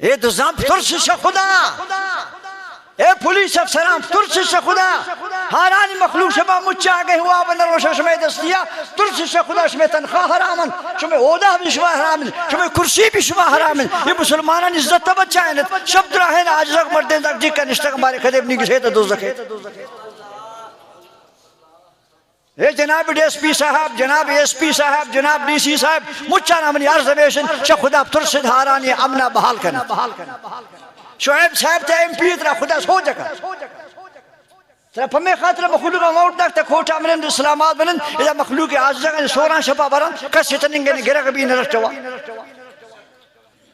اے دزام ترسش خدا اے پولیس افسران ترسش خدا ہارانی مخلوق شبہ مچہ آگے ہوا بندر روشہ شمع دستیا ترسش خدا شمع تنخواہ حرامن شمع عودہ بھی شمع حرامن شمع کرسی بھی شمع حرامن یہ مسلمانان عزت بچائنت شب دراہین آجزک مردین تک جکا نشتک ہمارے خدیب نہیں کسی تو دوزک ہے اے جناب ڈی ایس پی صاحب جناب ایس پی صاحب جناب ڈی سی صاحب مچہ نامنی عرضویشن شا خدا ترسد ہارانی امنہ بحال کرنا شعیب صاحب تا ایم پی ترا خدا سو جگہ ترا پمی خاطر مخلوق موت ناک تا کھوٹا منن اسلامات منن اذا مخلوق آزدگان سوران شپا برن کسی تننگن گرہ کبھی نرشتوا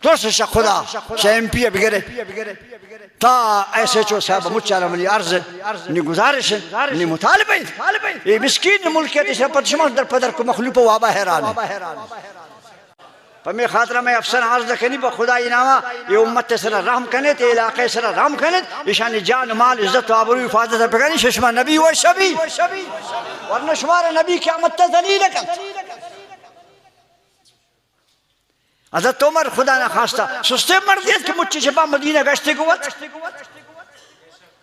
ترس شا خدا شا ایم پی بگرے تا ایسے چو صاحب مچانا منی عرض نی گزارشن نی مطالبین یہ مسکین ملکیت اس رپت شما در پدر کو مخلوق وابا حیران ہے پمی خاطرہ میں افسر عرض کنی با خدا انامہ یہ امت سر رحم کنیت یہ علاقے سر رحم کنیت اشانی جان مال عزت و عبرو حفاظت پکانی ششمہ نبی و شبی ورنہ شمار نبی قیامت ذلیل کن حضرت عمر خدا نہ خواستہ سستے مردیت کہ مچی شبہ مدینہ گشتے گوت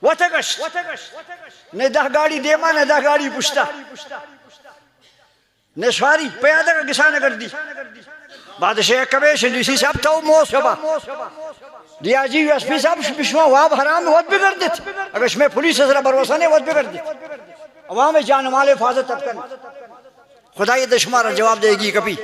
وطگشت نے دہ گاڑی دیما نے دہ گاڑی پشتا نے سواری پیادہ کا گسانہ کر دی بادشاہ کبیشن ڈی سی صاحب تاو موت شبہ D I G U S P صاحب بشما واب حرام وقت بگڑ دیت اگر شما پولیس ازرہ بروسہ نے وقت بگڑ دیت عوام جان مال حفاظت تب کرنا خدا یہ دشمارہ جواب دے گی کبھی